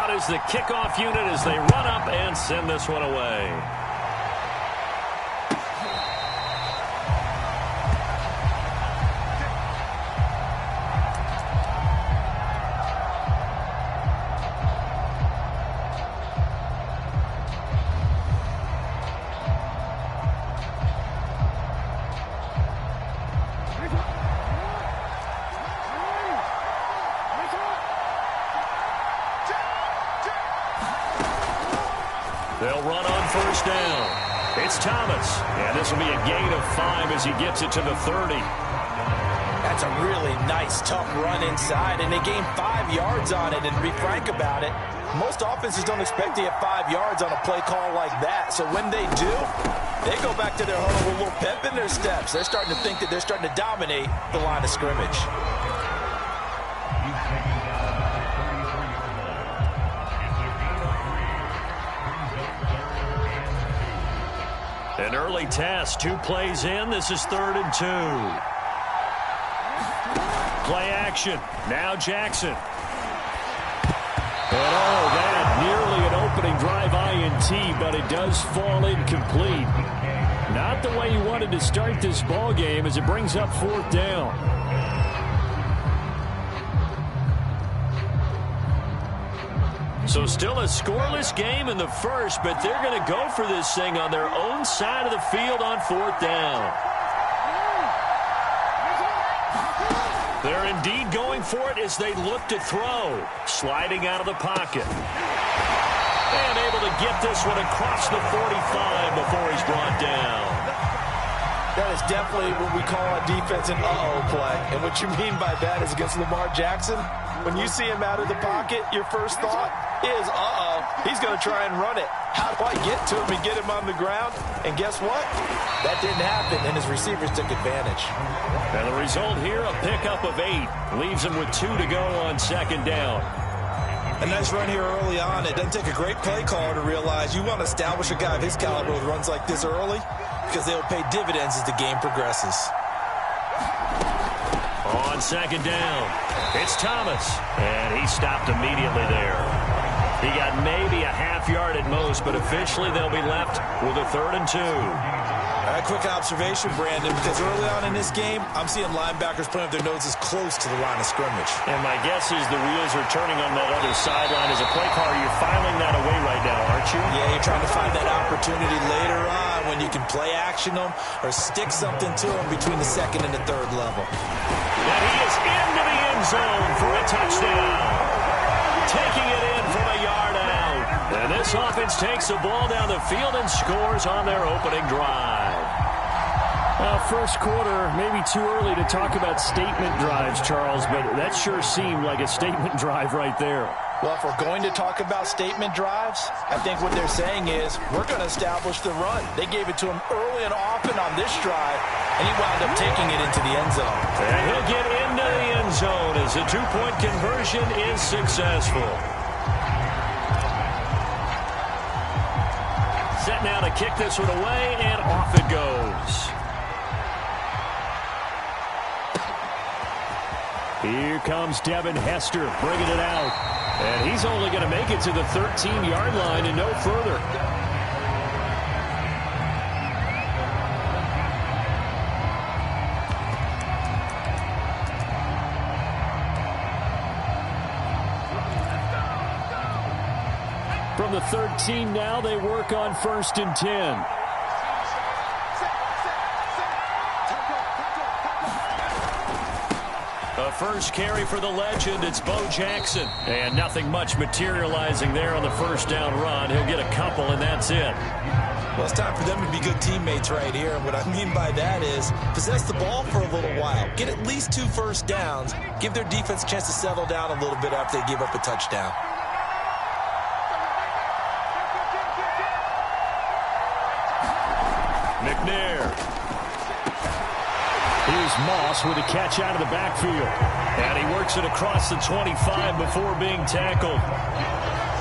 out is the kickoff unit as they run up and send this one away. They'll run on first down. It's Thomas, and this will be a gain of 5 as he gets it to the 30. That's a really nice, tough run inside, and they gained 5 yards on it. And to be frank about it, most offenses don't expect to get 5 yards on a play call like that. So when they do, they go back to their huddle with a little pep in their steps. They're starting to think that they're starting to dominate the line of scrimmage. An early test, 2 plays in. This is 3rd and 2. Play action. Now Jackson. And oh, that nearly an opening drive INT, but it does fall incomplete. Not the way you wanted to start this ball game as it brings up 4th down. So still a scoreless game in the first, but they're going to go for this thing on their own side of the field on 4th down. They're indeed going for it as they look to throw. Sliding out of the pocket. And able to get this one across the 45 before he's brought down. That is definitely what we call a defense an uh-oh play. And what you mean by that is against Lamar Jackson, when you see him out of the pocket, your first thought is, uh-oh, he's going to try and run it. How do I get to him and get him on the ground? And guess what? That didn't happen, and his receivers took advantage. And the result here, a pickup of 8. Leaves him with 2 to go on 2nd down. A nice run here early on. It doesn't take a great play caller to realize you want to establish a guy of his caliber with runs like this early because they'll pay dividends as the game progresses. On 2nd down, it's Thomas, and he stopped immediately there. He got maybe a half yard at most, but officially they'll be left with a 3rd and 2. A quick observation, Brandon, because early on in this game, I'm seeing linebackers putting up their noses close to the line of scrimmage. And my guess is the wheels are turning on that other sideline. As a play caller, you're filing that away right now, aren't you? Yeah, you're trying to find that opportunity later on when you can play action them or stick something to them between the 2nd and the 3rd level. And he is into the end zone for a touchdown. Taking it in from a yard out. And this offense takes the ball down the field and scores on their opening drive. First quarter, maybe too early to talk about statement drives, Charles, but that sure seemed like a statement drive right there. Well, if we're going to talk about statement drives, I think what they're saying is we're going to establish the run. They gave it to him early and often on this drive, and he wound up taking it into the end zone. And he'll get into the end zone as the 2-point conversion is successful. Set now to kick this one away, and off it goes. Here comes Devin Hester bringing it out. And he's only going to make it to the 13-yard line and no further. From the 13 now, they work on 1st and 10. First carry for the legend, it's Bo Jackson. And nothing much materializing there on the 1st down run. He'll get a couple, and that's it. Well, it's time for them to be good teammates right here. And what I mean by that is possess the ball for a little while. Get at least 2 first downs. Give their defense a chance to settle down a little bit after they give up a touchdown. McNair. Here's Moss with a catch out of the backfield. And he works it across the 25 before being tackled.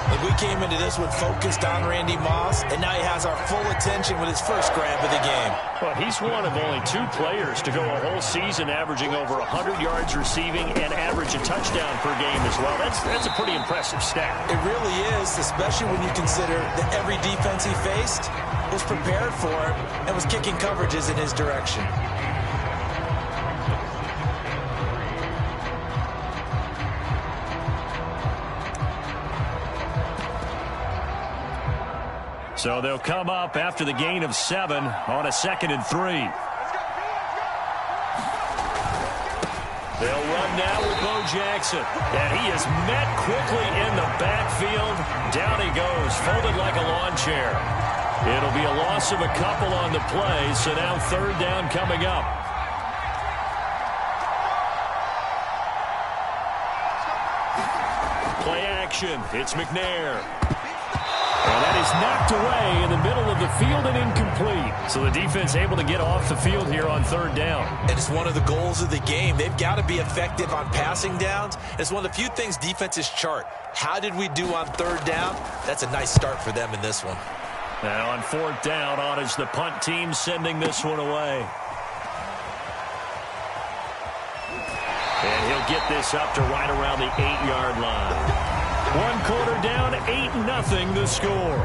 Like, we came into this one focused on Randy Moss, and now he has our full attention with his first grab of the game. Well, he's one of only 2 players to go a whole season averaging over 100 yards receiving and average a touchdown per game as well. That's a pretty impressive stat. It really is, especially when you consider that every defense he faced was prepared for him and was kicking coverages in his direction. So they'll come up after the gain of 7 on a 2nd and 3. They'll run now with Bo Jackson. And he is met quickly in the backfield. Down he goes, folded like a lawn chair. It'll be a loss of a couple on the play, so now 3rd down coming up. Play action. It's McNair. And that is knocked away in the middle of the field and incomplete. So the defense able to get off the field here on 3rd down. And it's one of the goals of the game. They've got to be effective on passing downs. It's one of the few things defenses chart. How did we do on 3rd down? That's a nice start for them in this one. Now on 4th down, on is the punt team sending this one away. And he'll get this up to right around the 8-yard line. 1 quarter down, 8-0 the score.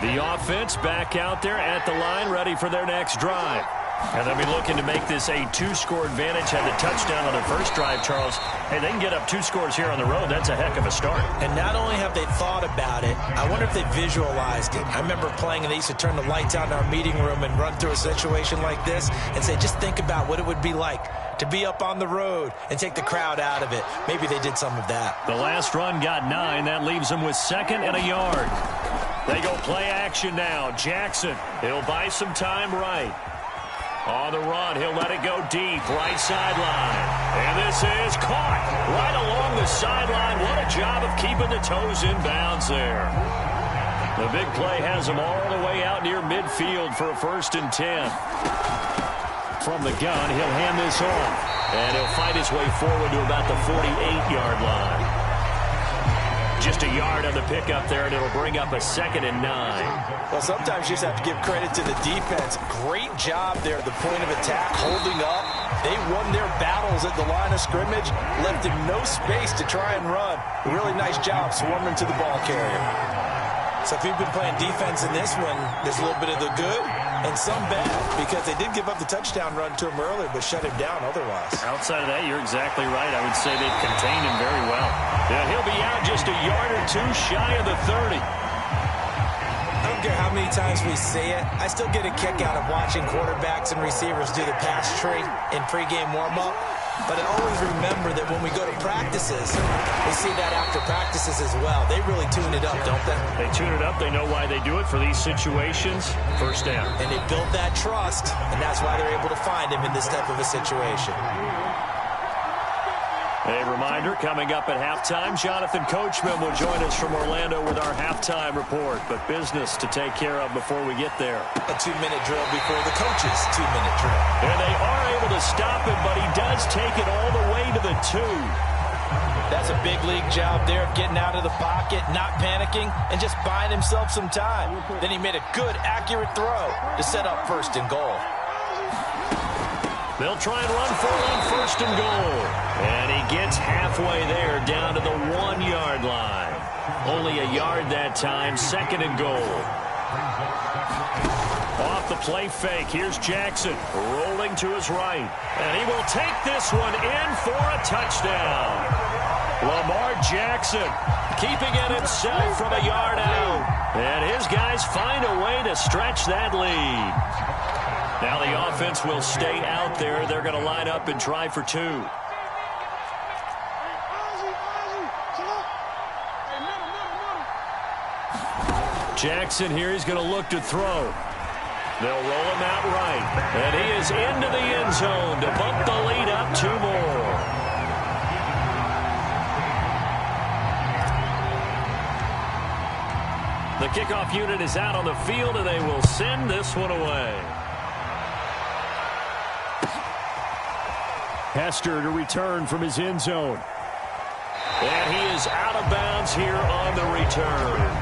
The offense back out there at the line, ready for their next drive. And they'll be looking to make this a 2-score advantage. Had the touchdown on their first drive, Charles. Hey, they can get up 2 scores here on the road. That's a heck of a start. And not only have they thought about it, I wonder if they visualized it. I remember playing, and they used to turn the lights out in our meeting room and run through a situation like this and say, just think about what it would be like to be up on the road and take the crowd out of it. Maybe they did some of that. The last run got 9. That leaves them with 2nd and a yard. They go play action now. Jackson, he'll buy some time right. On the run, he'll let it go deep, right sideline. And this is caught right along the sideline. What a job of keeping the toes in bounds there. The big play has him all the way out near midfield for a 1st and 10. From the gun, he'll hand this off. And he'll fight his way forward to about the 48-yard line. Just a yard on the pickup there, and it'll bring up a 2nd and 9. Well, sometimes you just have to give credit to the defense. Great job there at the point of attack, holding up. They won their battles at the line of scrimmage, left him no space to try and run. A really nice job swarming to the ball carrier. So if you've been playing defense in this one, there's a little bit of the good and some bad, because they did give up the touchdown run to him earlier, but shut him down otherwise. Outside of that, you're exactly right. I would say they've contained him very well. Yeah, he'll be out just a yard or 2 shy of the 30. I don't care how many times we say it, I still get a kick out of watching quarterbacks and receivers do the pass tree in pregame warm-up. But I always remember that when we go to practices, we see that after practices as well. They really tune it up, don't they? They tune it up. They know why they do it for these situations. 1st down. And they built that trust, and that's why they're able to find him in this type of a situation. A reminder, coming up at halftime, Jonathan Coachman will join us from Orlando with our halftime report. But business to take care of before we get there. A 2-minute drill before the coach's 2-minute drill. And they are able to stop him, but he does take it all the way to the 2. That's a big league job there of getting out of the pocket, not panicking, and just buying himself some time. Then he made a good, accurate throw to set up 1st and goal. They'll try and run for it on 1st and goal. And he gets halfway there down to the 1-yard line. Only a yard that time, 2nd and goal. Off the play fake, here's Jackson rolling to his right. And he will take this one in for a touchdown. Lamar Jackson keeping it himself from a yard out. And his guys find a way to stretch that lead. Now the offense will stay out there. They're going to line up and try for 2. Jackson here, he's going to look to throw. They'll roll him out right. And he is into the end zone to bump the lead up 2 more. The kickoff unit is out on the field, and they will send this one away. Hester to return from his end zone. And he is out of bounds here on the return.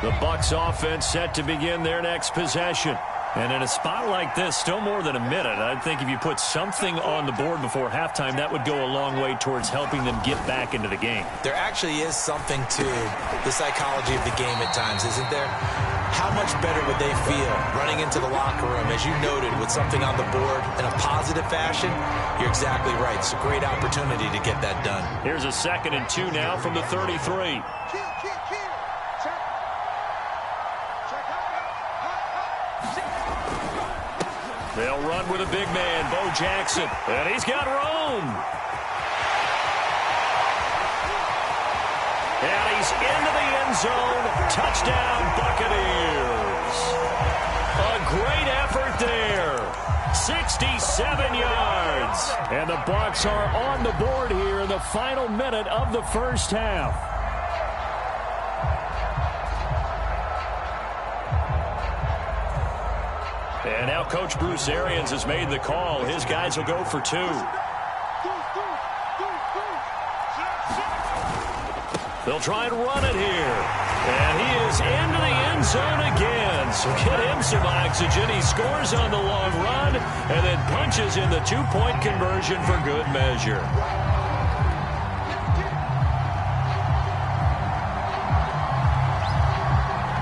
The Bucs offense set to begin their next possession. And in a spot like this, still more than a minute, I think if you put something on the board before halftime, that would go a long way towards helping them get back into the game. There actually is something to the psychology of the game at times, isn't there? How much better would they feel running into the locker room, as you noted, with something on the board in a positive fashion? You're exactly right. It's a great opportunity to get that done. Here's a 2nd and 2 now from the 33. They'll run with a big man, Bo Jackson. And he's got room. And he's into the end zone. Touchdown, Buccaneers. A great effort there. 67 yards. And the Bucs are on the board here in the final minute of the first half. And now Coach Bruce Arians has made the call. His guys will go for 2. They'll try and run it here. And he is into the end zone again. So get him some oxygen. He scores on the long run and then punches in the 2-point conversion for good measure.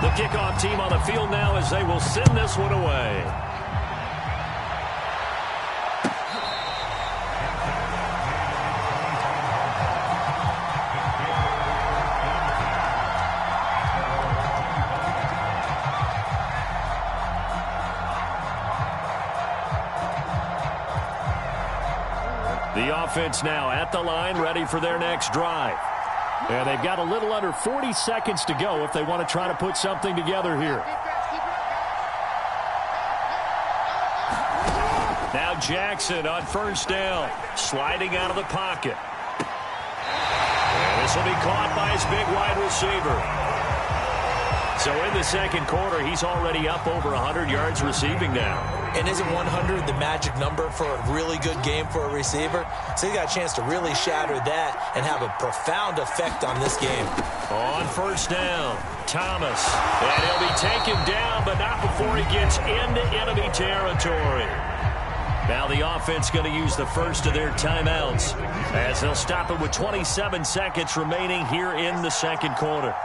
The kickoff team on the field now as they will send this one away. The offense now at the line, ready for their next drive. And they've got a little under 40 seconds to go if they want to try to put something together here. Now Jackson on first down, sliding out of the pocket. And this will be caught by his big wide receiver. So in the second quarter, he's already up over 100 yards receiving now. And isn't 100 the magic number for a really good game for a receiver? So he got a chance to really shatter that and have a profound effect on this game. On first down, Thomas. And he'll be taken down, but not before he gets into enemy territory. Now the offense going to use the first of their timeouts as they'll stop it with 27 seconds remaining here in the second quarter.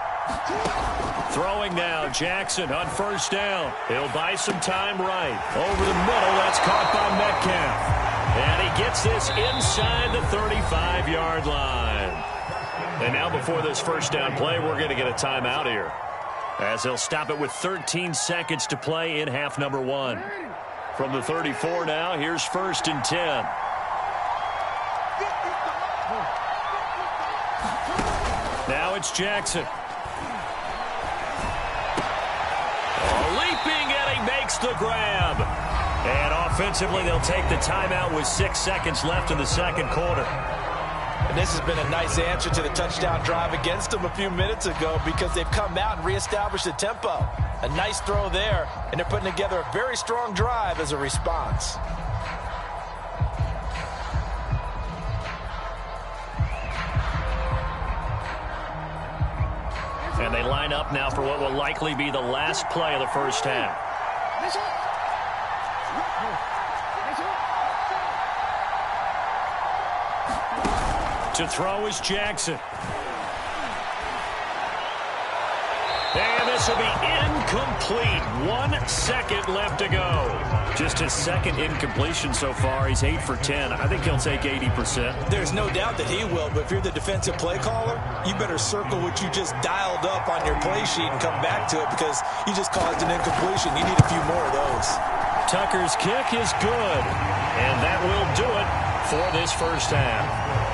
Throwing now, Jackson on first down. He'll buy some time right. Over the middle, that's caught by Metcalf. And he gets this inside the 35-yard line. And now before this first down play, we're going to get a timeout here, as they'll stop it with 13 seconds to play in half number 1. From the 34 now, here's 1st and 10. Now it's Jackson. Leaping, and he makes the grab. And offensively, they'll take the timeout with 6 seconds left in the second quarter. And this has been a nice answer to the touchdown drive against them a few minutes ago, because they've come out and reestablished the tempo. A nice throw there, and they're putting together a very strong drive as a response. And they line up now for what will likely be the last play of the first half. To throw is Jackson. And this will be incomplete. 1 second left to go. Just his second incompletion so far. He's 8 for 10. I think he'll take 80%. There's no doubt that he will, but if you're the defensive play caller, you better circle what you just dialed up on your play sheet and come back to it, because you just caused an incompletion. You need a few more of those. Tucker's kick is good. And that will do it for this first half.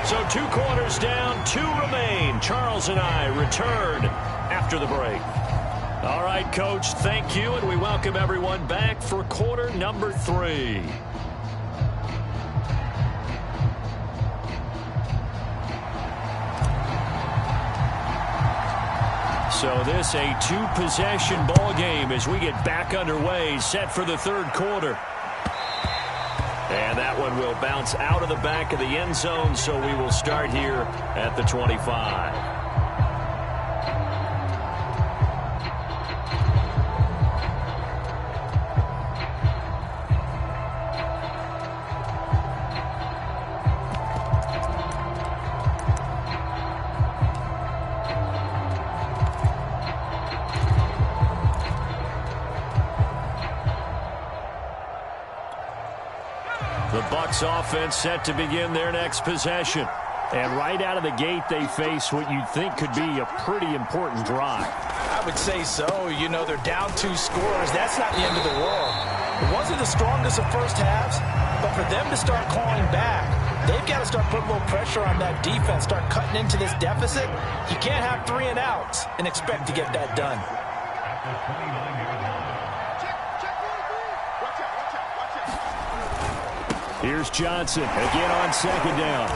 So 2 quarters down, 2 remain. Charles and I return after the break. All right, Coach, thank you, and we welcome everyone back for quarter number 3. So this a two-possession ball game as we get back underway, set for the third quarter. And that one will bounce out of the back of the end zone, so we will start here at the 25. The Bucs offense set to begin their next possession. And right out of the gate, they face what you'd think could be a pretty important drive. I would say so. You know, they're down 2 scores. That's not the end of the world. It wasn't the strongest of first halves, but for them to start clawing back, they've got to start putting a little pressure on that defense, start cutting into this deficit. You can't have 3 and outs and expect to get that done. Here's Johnson again on second down.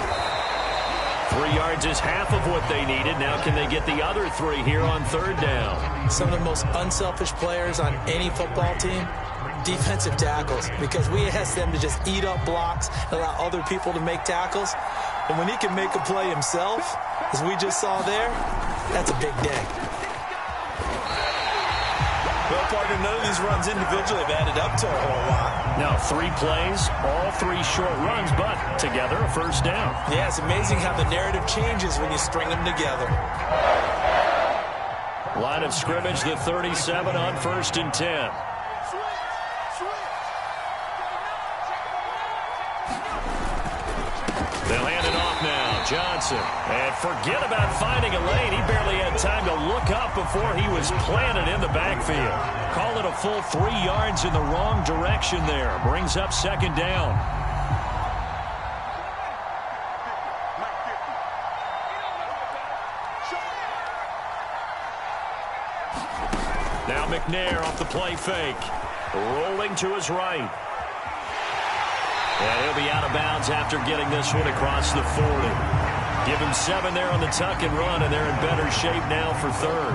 3 yards is half of what they needed. Now can they get the other 3 here on third down? Some of the most unselfish players on any football team, defensive tackles, because we ask them to just eat up blocks, allow other people to make tackles. And when he can make a play himself, as we just saw there, that's a big day. Well, partner, none of these runs individually have added up to a whole lot. Now 3 plays, all 3 short runs, but together a first down. Yeah, it's amazing how the narrative changes when you string them together. Line of scrimmage, the 37 on 1st and 10. They'll hand it off now. Johnson. And forget about finding a lane. He barely had time to look up before he was planted in the backfield. Call it a full 3 yards in the wrong direction there. Brings up second down. Now McNair off the play fake. Rolling to his right. And he'll be out of bounds after getting this one across the 40. Give him 7 there on the tuck and run, and they're in better shape now for third.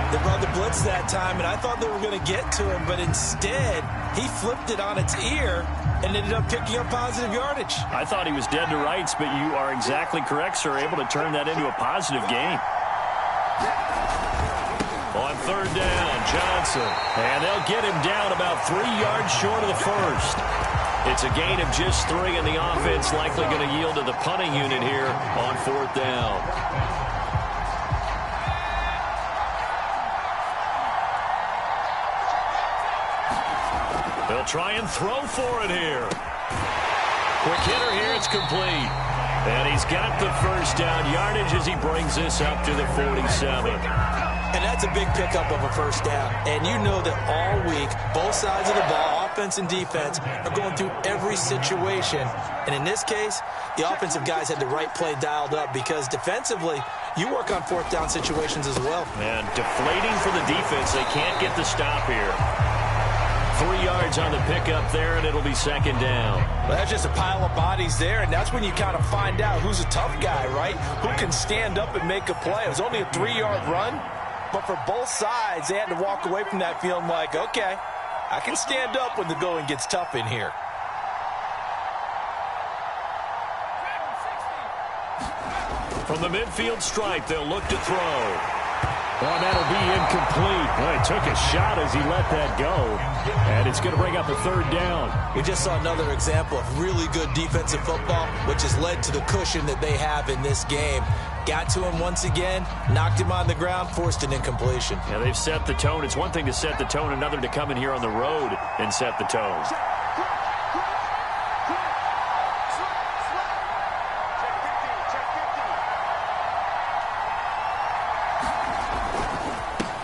They brought the blitz that time, and I thought they were going to get to him, but instead he flipped it on its ear and ended up picking up positive yardage. I thought he was dead to rights, but you are exactly correct, sir, able to turn that into a positive gain. On third down, Johnson. And they'll get him down about 3 yards short of the first. It's a gain of just 3, and the offense likely going to yield to the punting unit here on 4th down. They'll try and throw for it here. Quick hitter here, it's complete. And he's got the first down yardage as he brings this up to the 47. And that's a big pickup of a first down. And you know that all week, both sides of the ball, offense and defense, are going through every situation. And in this case, the offensive guys had the right play dialed up because defensively, you work on 4th down situations as well. And deflating for the defense. They can't get the stop here. 3 yards on the pickup there, and it'll be second down. Well, that's just a pile of bodies there, and that's when you kind of find out who's a tough guy, right? Who can stand up and make a play. It was only a 3-yard run. But for both sides, they had to walk away from that feeling like, okay, I can stand up when the going gets tough in here. From the midfield stripe, they'll look to throw. Well, that'll be incomplete. Well, he took a shot as he let that go. And it's going to bring up a third down. We just saw another example of really good defensive football, which has led to the cushion that they have in this game. Got to him once again, knocked him on the ground, forced an incompletion. Yeah, they've set the tone. It's one thing to set the tone, another to come in here on the road and set the tone.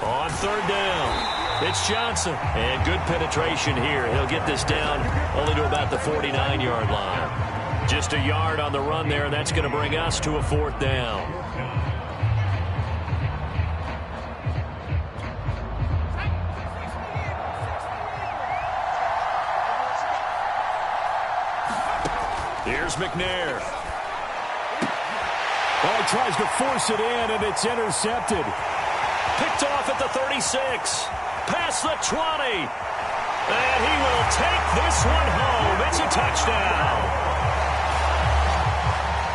On third down, it's Johnson. And good penetration here. He'll get this down only to about the 49-yard line. Just a yard on the run there, and that's going to bring us to a 4th down. Here's McNair. Oh, he tries to force it in, and it's intercepted. Picked off at the 36. Past the 20. And he will take this one home. It's a touchdown.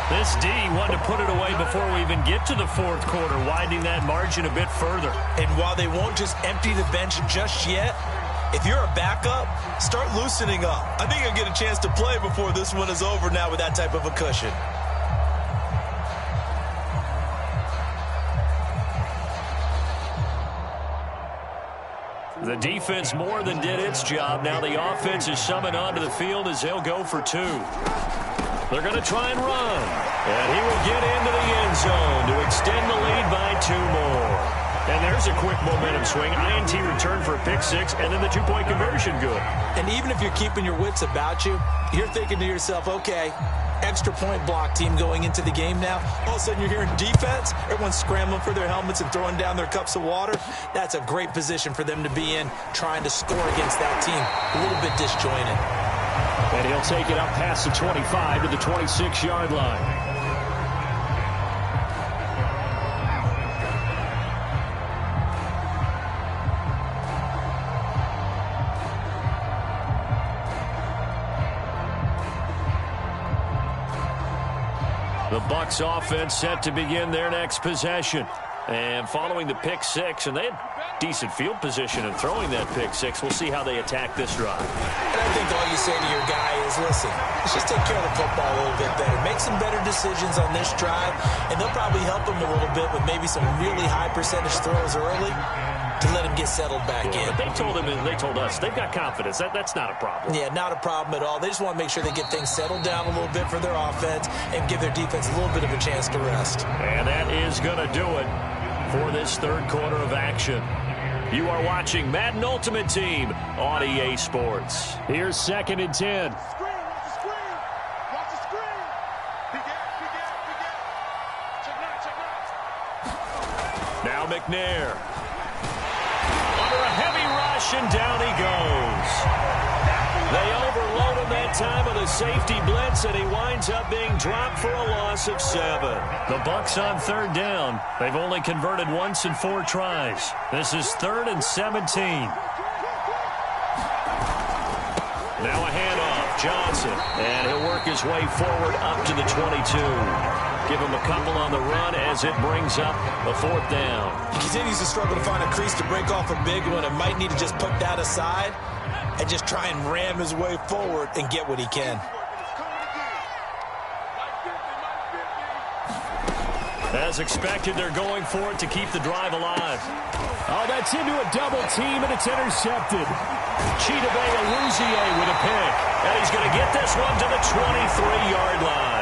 This D wanted to put it away before we even get to the fourth quarter, widening that margin a bit further. And while they won't just empty the bench just yet, if you're a backup, start loosening up. I think you'll get a chance to play before this one is over now with that type of a cushion. The defense more than did its job. Now the offense is summoned onto the field as they'll go for two. They're going to try and run. And he will get into the end zone to extend the lead by 2 more. And there's a quick momentum swing. INT return for a pick 6, and then the 2-point conversion good. And even if you're keeping your wits about you, you're thinking to yourself, okay, extra point block team going into the game now. All of a sudden you're hearing defense. Everyone's scrambling for their helmets and throwing down their cups of water. That's a great position for them to be in, trying to score against that team. A little bit disjointed. And he'll take it up past the 25 to the 26-yard line. The Bucs offense set to begin their next possession. And following the pick 6, and they had decent field position in throwing that pick 6. We'll see how they attack this drive. And I think all you say to your guy is, listen, let's just take care of the football a little bit better. Make some better decisions on this drive, and they'll probably help him a little bit with maybe some really high percentage throws early to let him get settled back in. But they told us they've got confidence. That's not a problem. Yeah, not a problem at all. They just want to make sure they get things settled down a little bit for their offense and give their defense a little bit of a chance to rest. And that is going to do it for this third quarter of action. You are watching Madden Ultimate Team on EA Sports. Here's 2nd and 10. Now McNair. Under a heavy rush, and down he goes. They overload him that time with a safety blitz, and he winds up being dropped for a loss of 7. The Bucs on 3rd down. They've only converted once in 4 tries. This is 3rd and 17. Now a handoff. Johnson. And he'll work his way forward up to the 22. Give him a couple on the run as it brings up a 4th down. He continues to struggle to find a crease to break off a big one and might need to just put that aside and just try and ram his way forward and get what he can. As expected, they're going for it to keep the drive alive. Oh, that's into a double team, and it's intercepted. Chidobe Awuzie with a pick. And he's going to get this one to the 23-yard line.